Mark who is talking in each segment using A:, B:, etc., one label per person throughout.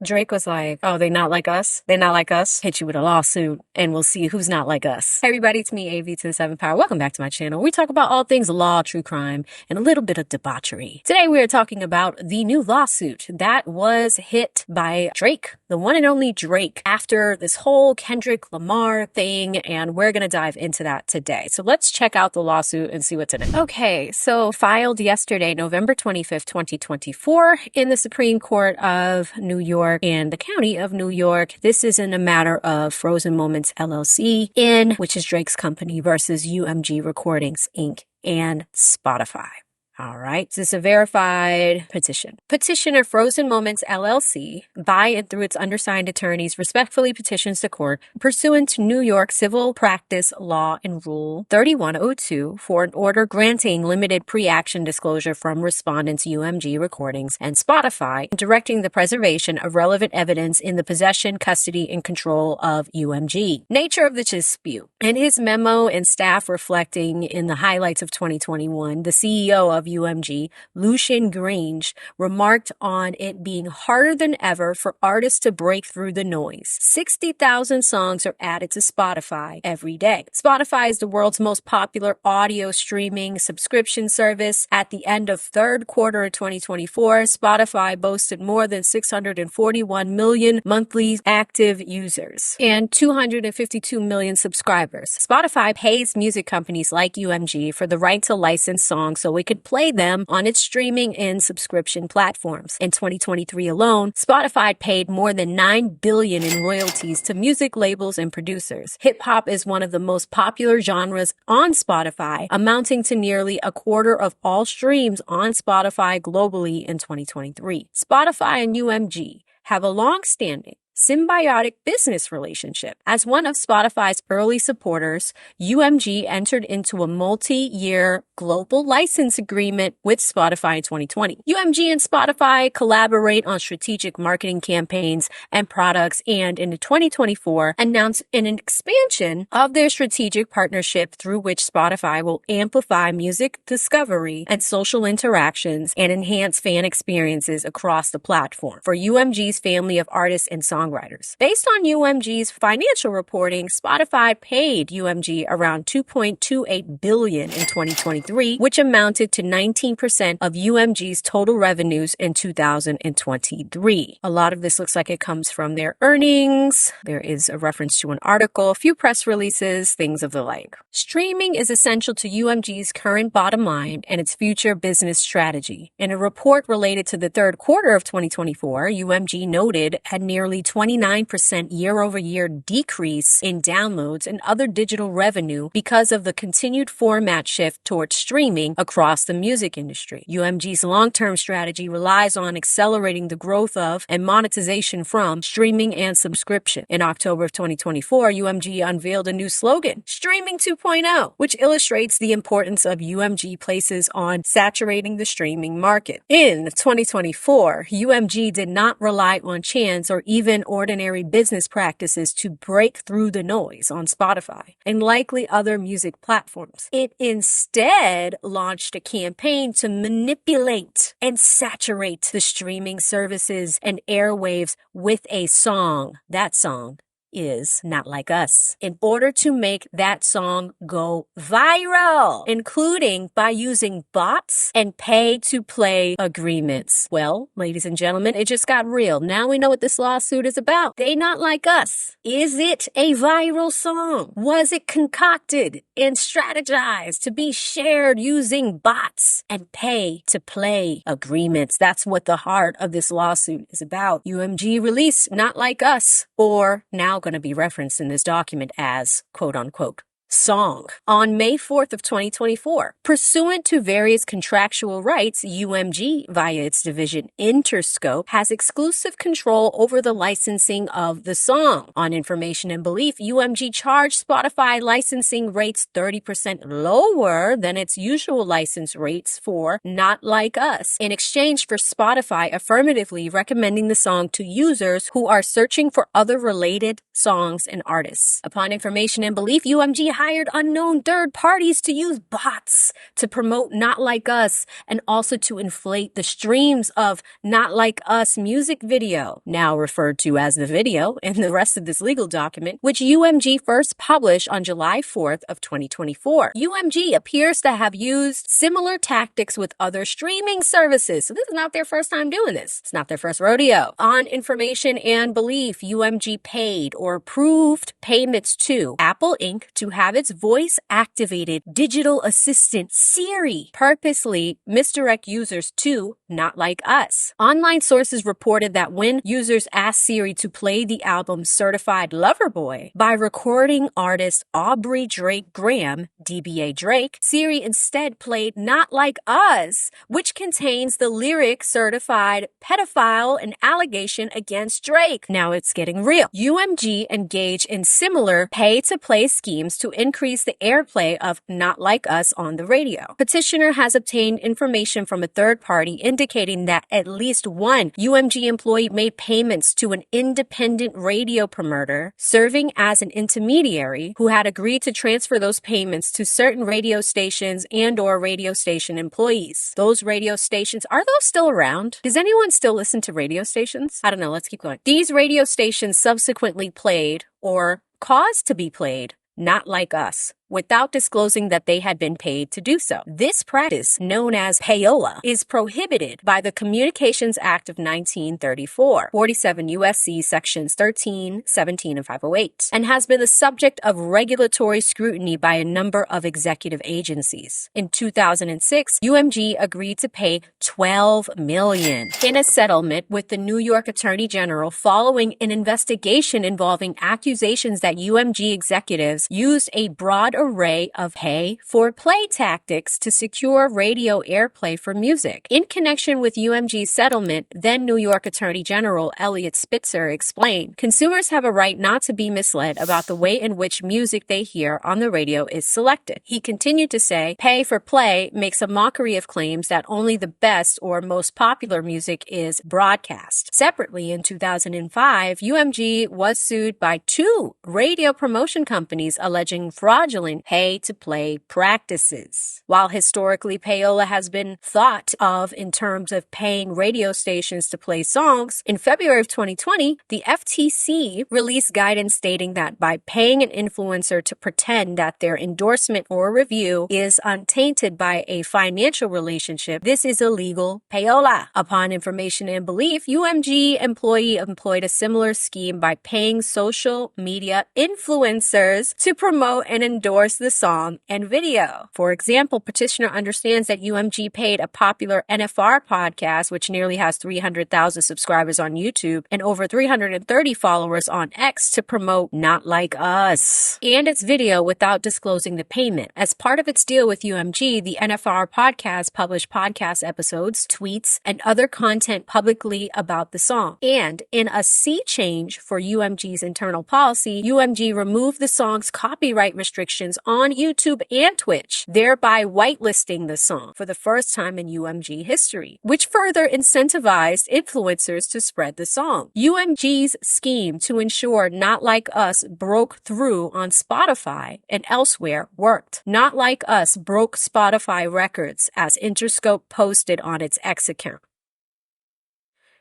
A: Drake was like, oh, they not like us? They not like us? Hit you with a lawsuit and we'll see who's not like us. Hey everybody, it's me, AV to the 7th Power. Welcome back to my channel. We talk about all things law, true crime, and a little bit of debauchery. Today we are talking about the new lawsuit that was hit by Drake, the one and only Drake, after this whole Kendrick Lamar thing, and we're going to dive into that today. So let's check out the lawsuit and see what's in it. Okay, so filed yesterday, November 25th, 2024, in the Supreme Court of New York and the County of New York. This is in a matter of Frozen Moments LLC, which is Drake's company, versus UMG Recordings Inc. and Spotify. All right. This is a verified petition. Petitioner Frozen Moments LLC, by and through its undersigned attorneys, respectfully petitions the court pursuant to New York Civil Practice Law and Rule 3102 for an order granting limited pre-action disclosure from respondents UMG Recordings and Spotify, directing the preservation of relevant evidence in the possession, custody, and control of UMG. Nature of the dispute. In his memo and staff reflecting in the highlights of 2021, the CEO of UMG, Lucian Grange, remarked on it being harder than ever for artists to break through the noise. 60,000 songs are added to Spotify every day. Spotify is the world's most popular audio streaming subscription service. At the end of third quarter of 2024, Spotify boasted more than 641 million monthly active users and 252 million subscribers. Spotify pays music companies like UMG for the right to license songs so it could play them on its streaming and subscription platforms. In 2023 alone, Spotify paid more than $9 billion in royalties to music labels and producers. Hip hop is one of the most popular genres on Spotify, amounting to nearly a quarter of all streams on Spotify globally in 2023. Spotify and UMG have a long-standing symbiotic business relationship. As one of Spotify's early supporters, UMG entered into a multi-year global license agreement with Spotify in 2020. UMG and Spotify collaborate on strategic marketing campaigns and products, and in 2024 announced an expansion of their strategic partnership through which Spotify will amplify music discovery and social interactions and enhance fan experiences across the platform for UMG's family of artists and songwriters. Based on UMG's financial reporting, Spotify paid UMG around $2.28 billion in 2023, which amounted to 19% of UMG's total revenues in 2023. A lot of this looks like it comes from their earnings. There is a reference to an article, a few press releases, things of the like. Streaming is essential to UMG's current bottom line and its future business strategy. In a report related to the third quarter of 2024, UMG noted a nearly 29% year-over-year decrease in downloads and other digital revenue because of the continued format shift towards streaming across the music industry. UMG's long-term strategy relies on accelerating the growth of and monetization from streaming and subscription. In October of 2024, UMG unveiled a new slogan, Streaming 2.0, which illustrates the importance of UMG places on saturating the streaming market. In 2024, UMG did not rely on chance or even ordinary business practices to break through the noise on Spotify and likely other music platforms. It instead launched a campaign to manipulate and saturate the streaming services and airwaves with a song. That song is Not Like Us, in order to make that song go viral, including by using bots and pay-to-play agreements. Well, ladies and gentlemen, it just got real. Now we know what this lawsuit is about. They Not Like Us. Is it a viral song? Was it concocted and strategized to be shared using bots and pay-to-play agreements? That's what the heart of this lawsuit is about. UMG released Not Like Us, or now going to be referenced in this document as quote unquote song on May 4th of 2024. Pursuant to various contractual rights, UMG, via its division Interscope, has exclusive control over the licensing of the song. On information and belief, UMG charged Spotify licensing rates 30% lower than its usual license rates for Not Like Us, in exchange for Spotify affirmatively recommending the song to users who are searching for other related songs and artists. Upon information and belief, UMG hired unknown third parties to use bots to promote Not Like Us and also to inflate the streams of Not Like Us music video, now referred to as the video in the rest of this legal document, which UMG first published on July 4th of 2024. UMG appears to have used similar tactics with other streaming services. So this is not their first time doing this. It's not their first rodeo. On information and belief, UMG paid or approved payments to Apple Inc. to have its voice-activated digital assistant Siri purposely misdirect users to Not Like Us. Online sources reported that when users asked Siri to play the album Certified Lover Boy by recording artist Aubrey Drake Graham, DBA Drake, Siri instead played Not Like Us, which contains the lyric Certified Pedophile, an allegation against Drake. Now it's getting real. UMG engaged in similar pay-to-play schemes to increase the airplay of Not Like Us on the radio. Petitioner has obtained information from a third party indicating that at least one UMG employee made payments to an independent radio promoter serving as an intermediary who had agreed to transfer those payments to certain radio stations and/or radio station employees. Those radio stations, are those still around? Does anyone still listen to radio stations? I don't know. Let's keep going. These radio stations subsequently played or caused to be played Not Like Us, without disclosing that they had been paid to do so. This practice, known as Payola, is prohibited by the Communications Act of 1934, 47 U.S.C. sections 13, 17, and 508, and has been the subject of regulatory scrutiny by a number of executive agencies. In 2006, UMG agreed to pay $12 million in a settlement with the New York Attorney General following an investigation involving accusations that UMG executives used a broad array of pay-for-play tactics to secure radio airplay for music. In connection with UMG's settlement, then New York Attorney General Eliot Spitzer explained, consumers have a right not to be misled about the way in which music they hear on the radio is selected. He continued to say, pay-for-play makes a mockery of claims that only the best or most popular music is broadcast. Separately, in 2005, UMG was sued by two radio promotion companies alleging fraudulent pay-to-play practices. While historically Payola has been thought of in terms of paying radio stations to play songs, in February of 2020, the FTC released guidance stating that by paying an influencer to pretend that their endorsement or review is untainted by a financial relationship, this is illegal Payola. Upon information and belief, UMG employee employed a similar scheme by paying social media influencers to promote and endorse the song and video. For example, petitioner understands that UMG paid a popular NFR podcast, which nearly has 300,000 subscribers on YouTube and over 330 followers on X, to promote Not Like Us and its video without disclosing the payment. As part of its deal with UMG, the NFR podcast published podcast episodes, tweets, and other content publicly about the song. And in a sea change for UMG's internal policy, UMG removed the song's copyright restrictions on YouTube and Twitch, thereby whitelisting the song for the first time in UMG history, which further incentivized influencers to spread the song. UMG's scheme to ensure Not Like Us broke through on Spotify and elsewhere worked. Not Like Us broke Spotify records, as Interscope posted on its X account.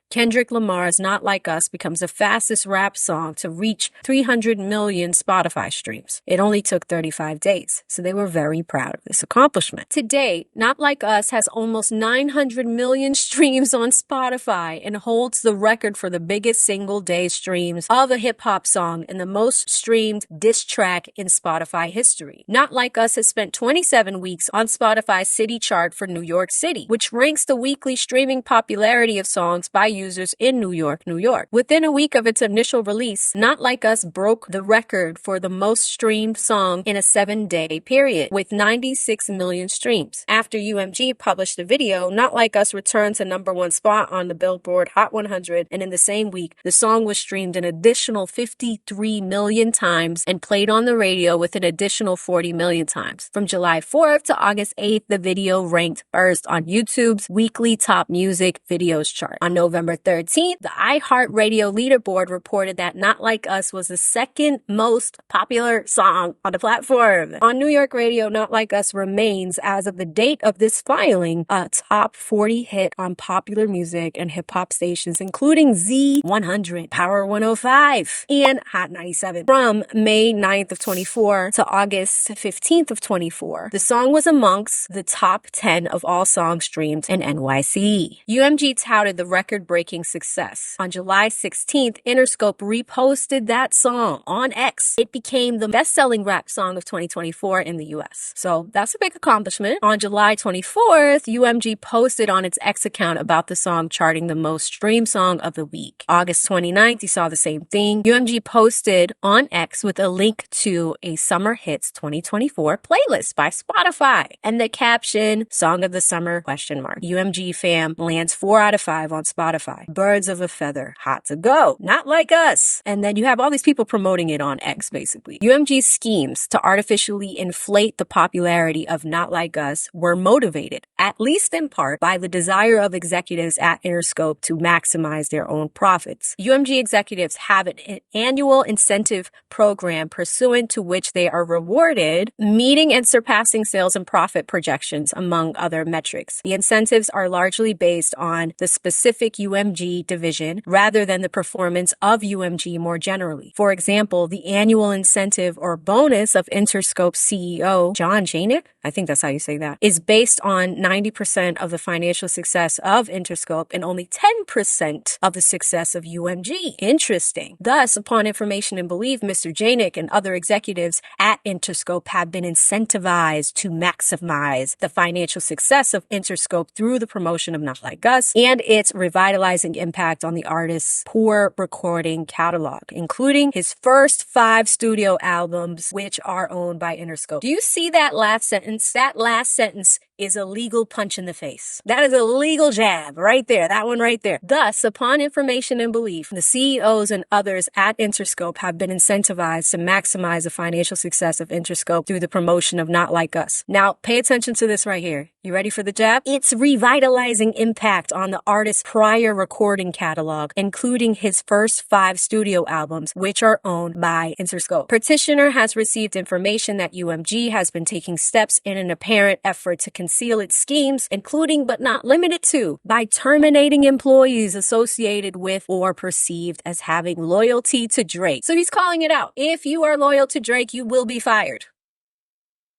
A: Kendrick Lamar's Not Like Us becomes the fastest rap song to reach 300 million Spotify streams. It only took 35 days, so they were very proud of this accomplishment. To date, Not Like Us has almost 900 million streams on Spotify and holds the record for the biggest single-day streams of a hip-hop song and the most streamed diss track in Spotify history. Not Like Us has spent 27 weeks on Spotify's City Chart for New York City, which ranks the weekly streaming popularity of songs by users in New York, New York. Within a week of its initial release, Not Like Us broke the record for the most streamed song in a 7-day period, with 96 million streams. After UMG published the video, Not Like Us returned to #1 spot on the Billboard Hot 100, and in the same week, the song was streamed an additional 53 million times and played on the radio with an additional 40 million times. From July 4th to August 8th, the video ranked first on YouTube's weekly top music videos chart. On November November 13th, the iHeartRadio leaderboard reported that Not Like Us was the second most popular song on the platform. On New York radio, Not Like Us remains, as of the date of this filing, a top 40 hit on popular music and hip-hop stations, including Z100, Power 105, and Hot 97. From May 9th of 24 to August 15th of 24, the song was amongst the top 10 of all songs streamed in NYC. UMG touted the record-breaking success. On July 16th, Interscope reposted that song on X. It became the best-selling rap song of 2024 in the US. So that's a big accomplishment. On July 24th, UMG posted on its X account about the song charting the most streamed song of the week. August 29th, you saw the same thing. UMG posted on X with a link to a Summer Hits 2024 playlist by Spotify. And the caption, Song of the Summer, ? UMG fam lands 4 out of 5 on Spotify. Birds of a feather, hot to go. Not Like Us. And then you have all these people promoting it on X, basically. UMG's schemes to artificially inflate the popularity of Not Like Us were motivated, at least in part, by the desire of executives at Interscope to maximize their own profits. UMG executives have an annual incentive program pursuant to which they are rewarded meeting and surpassing sales and profit projections, among other metrics. The incentives are largely based on the specific UMG division rather than the performance of UMG more generally. For example, the annual incentive or bonus of Interscope's CEO, John Janik, I think that's how you say that, is based on 90% of the financial success of Interscope and only 10% of the success of UMG. Interesting. Thus, upon information and belief, Mr. Janik and other executives at Interscope have been incentivized to maximize the financial success of Interscope through the promotion of Not Like Us and its revitalizing impact on the artist's poor recording catalog, including his first 5 studio albums, which are owned by Interscope. Do you see that last sentence? That last sentence is a legal punch in the face. That is a legal jab right there. That one right there. Thus, upon information and belief, the CEOs and others at Interscope have been incentivized to maximize the financial success of Interscope through the promotion of Not Like Us. Now, pay attention to this right here. You ready for the jab? Its revitalizing impact on the artist's prior recording catalog, including his first 5 studio albums, which are owned by Interscope. Petitioner has received information that UMG has been taking steps in an apparent effort to conceal its schemes, including but not limited to, by terminating employees associated with or perceived as having loyalty to Drake. So he's calling it out. If you are loyal to Drake, you will be fired.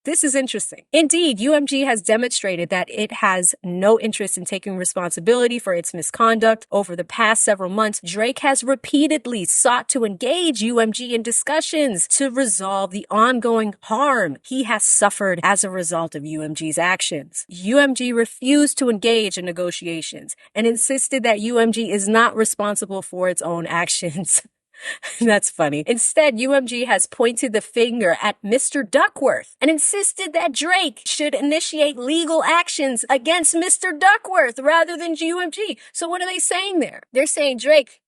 A: This is interesting. Indeed, UMG has demonstrated that it has no interest in taking responsibility for its misconduct. Over the past several months, Drake has repeatedly sought to engage UMG in discussions to resolve the ongoing harm he has suffered as a result of UMG's actions. UMG refused to engage in negotiations and insisted that UMG is not responsible for its own actions. That's funny. Instead, UMG has pointed the finger at Mr. Duckworth and insisted that Drake should initiate legal actions against Mr. Duckworth rather than UMG. So what are they saying there? They're saying, Drake,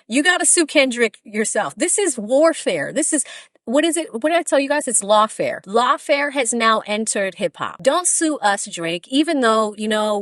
A: you got to sue Kendrick yourself. This is warfare. This is... What is it? What did I tell you guys? It's Lawfare. Lawfare has now entered hip hop. Don't sue us, Drake, even though,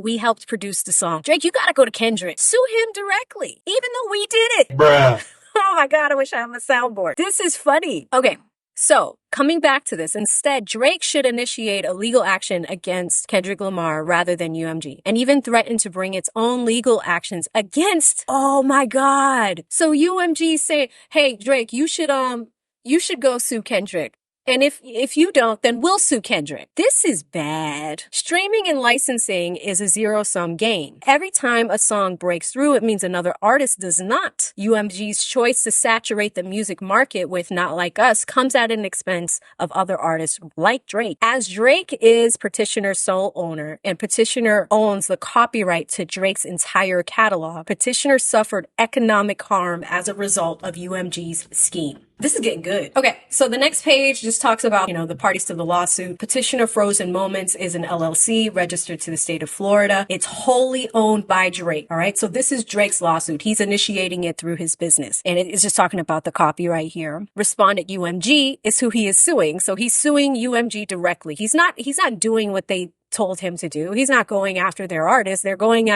A: we helped produce the song. Drake, you got to go to Kendrick. Sue him directly, even though we did it.
B: Bruh.
A: Oh my God, I wish I had a soundboard. This is funny. Okay, so coming back to this, instead, Drake should initiate a legal action against Kendrick Lamar rather than UMG, and even threaten to bring its own legal actions against, oh my God. So UMG say, hey, Drake, you should go sue Kendrick. And if you don't, then we'll sue Kendrick. This is bad. Streaming and licensing is a zero-sum game. Every time a song breaks through, it means another artist does not. UMG's choice to saturate the music market with Not Like Us comes at an expense of other artists like Drake. As Drake is Petitioner's sole owner and Petitioner owns the copyright to Drake's entire catalog, Petitioner suffered economic harm as a result of UMG's scheme. This is getting good. Okay, so the next page just talks about, the parties to the lawsuit. Petitioner Frozen Moments is an LLC registered to the state of Florida. It's wholly owned by Drake, all right? So this is Drake's lawsuit. He's initiating it through his business. And it is just talking about the copyright here. Respondent UMG is who he is suing. So he's suing UMG directly. He's not doing what they told him to do. He's not going after their artist. He's going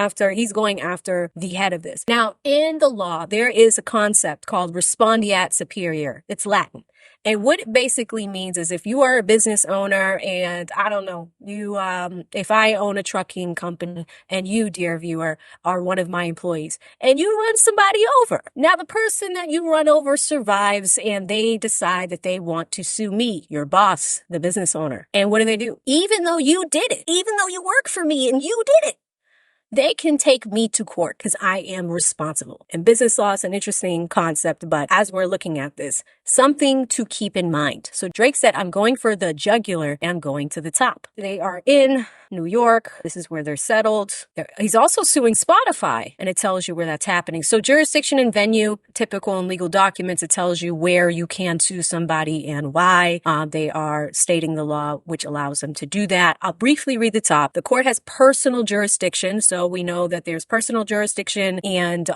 A: after the head of this. Now, in the law, there is a concept called respondeat superior. It's Latin. And what it basically means is if you are a business owner and I don't know, if I own a trucking company and you, dear viewer, are one of my employees and you run somebody over. Now, the person that you run over survives and they decide that they want to sue me, your boss, the business owner. And what do? Even though you did it, even though you work for me and you did it, they can take me to court because I am responsible. And business law is an interesting concept, but as we're looking at this, something to keep in mind. So Drake said, I'm going for the jugular and I'm going to the top. They are in New York. This is where they're settled. He's also suing Spotify, and it tells you where that's happening. So jurisdiction and venue, typical in legal documents, it tells you where you can sue somebody and why. They are stating the law, which allows them to do that. I'll briefly read the top. The court has personal jurisdiction. So we know that there's personal jurisdiction and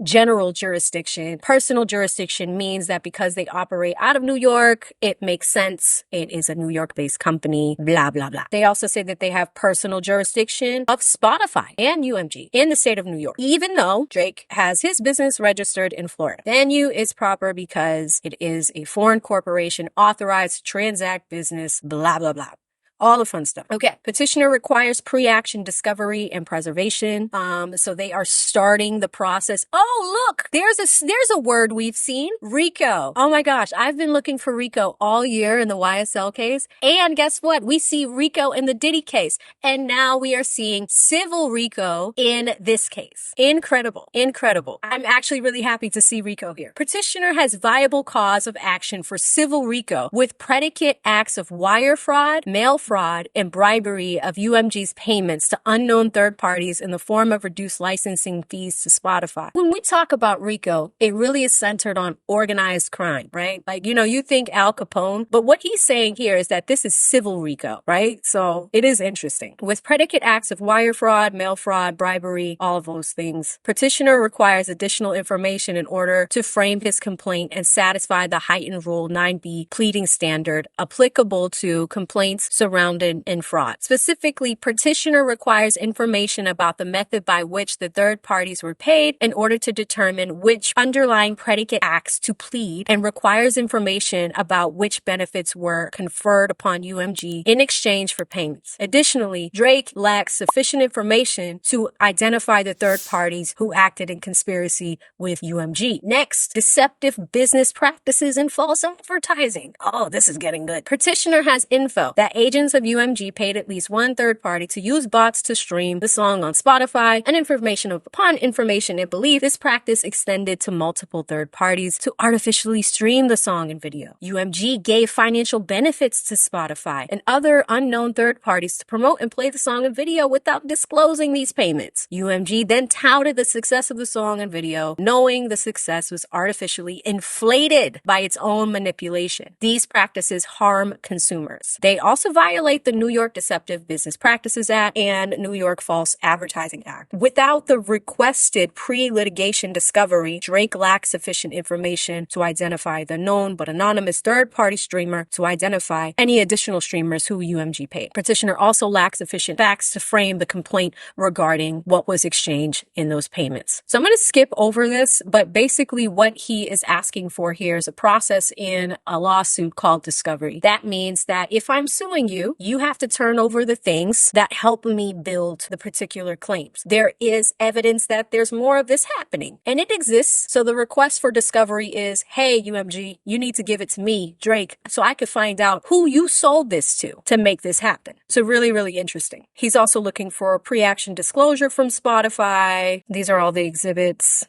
A: general jurisdiction. Personal jurisdiction means that because they operate out of New York, it makes sense. It is a New York-based company, blah, blah, blah. They also say that they have personal jurisdiction of Spotify and UMG in the state of New York, even though Drake has his business registered in Florida. Venue is proper because it is a foreign corporation authorized to transact business, blah, blah, blah. All the fun stuff. Okay. Petitioner requires pre-action discovery and preservation. So they are starting the process. Oh, look, there's a word we've seen. RICO. Oh my gosh. I've been looking for RICO all year in the YSL case. And guess what? We see RICO in the Diddy case. And now we are seeing civil RICO in this case. Incredible. Incredible. I'm actually really happy to see RICO here. Petitioner has viable cause of action for civil RICO with predicate acts of wire fraud, mail fraud, and bribery of UMG's payments to unknown third parties in the form of reduced licensing fees to Spotify. When we talk about RICO, it really is centered on organized crime, right? Like, you think Al Capone, but what he's saying here is that this is civil RICO, right? So it is interesting. With predicate acts of wire fraud, mail fraud, bribery, all of those things, petitioner requires additional information in order to frame his complaint and satisfy the heightened Rule 9b pleading standard applicable to complaints surrounded in fraud. Specifically, petitioner requires information about the method by which the third parties were paid in order to determine which underlying predicate acts to plead, and requires information about which benefits were conferred upon UMG in exchange for payments. Additionally, Drake lacks sufficient information to identify the third parties who acted in conspiracy with UMG. Next, deceptive business practices and false advertising. Oh, this is getting good. Petitioner has info that agents of UMG paid at least one third party to use bots to stream the song on Spotify, and upon information it believed this practice extended to multiple third parties to artificially stream the song and video. UMG gave financial benefits to Spotify and other unknown third parties to promote and play the song and video without disclosing these payments. UMG then touted the success of the song and video, knowing the success was artificially inflated by its own manipulation. These practices harm consumers. They also violate the New York Deceptive Business Practices Act and New York False Advertising Act. Without the requested pre-litigation discovery, Drake lacks sufficient information to identify the known but anonymous third-party streamer to identify any additional streamers who UMG paid. Petitioner also lacks sufficient facts to frame the complaint regarding what was exchanged in those payments. So I'm going to skip over this, but basically what he is asking for here is a process in a lawsuit called discovery. That means that if I'm suing you, you have to turn over the things that help me build the particular claims. There is evidence that there's more of this happening, and it exists. So the request for discovery is, hey, UMG, you need to give it to me, Drake, so I could find out who you sold this to make this happen. So really, really interesting. He's also looking for a pre-action disclosure from Spotify. These are all the exhibits.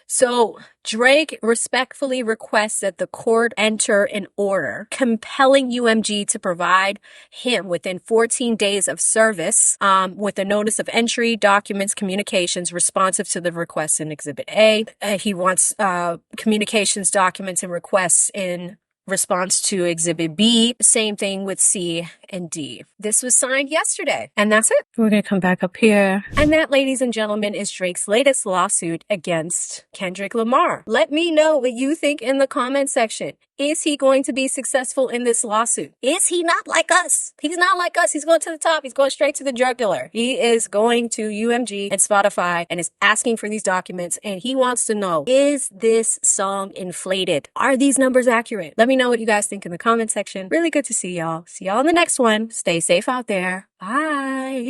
A: So Drake respectfully requests that the court enter an order compelling UMG to provide him within 14 days of service with a notice of entry, documents, communications responsive to the request in Exhibit A. He wants communications, documents, and requests in response to Exhibit B. Same thing with C and D. This was signed yesterday. And that's it. We're going to come back up here. And that, ladies and gentlemen, is Drake's latest lawsuit against Kendrick Lamar. Let me know what you think in the comment section. Is he going to be successful in this lawsuit? Is he not like us? He's not like us. He's going to the top. He's going straight to the drug dealer. He is going to UMG and Spotify and is asking for these documents. And he wants to know, is this song inflated? Are these numbers accurate? Let me know what you guys think in the comment section. Really good to see y'all. See y'all in the next one. Stay safe out there. Bye.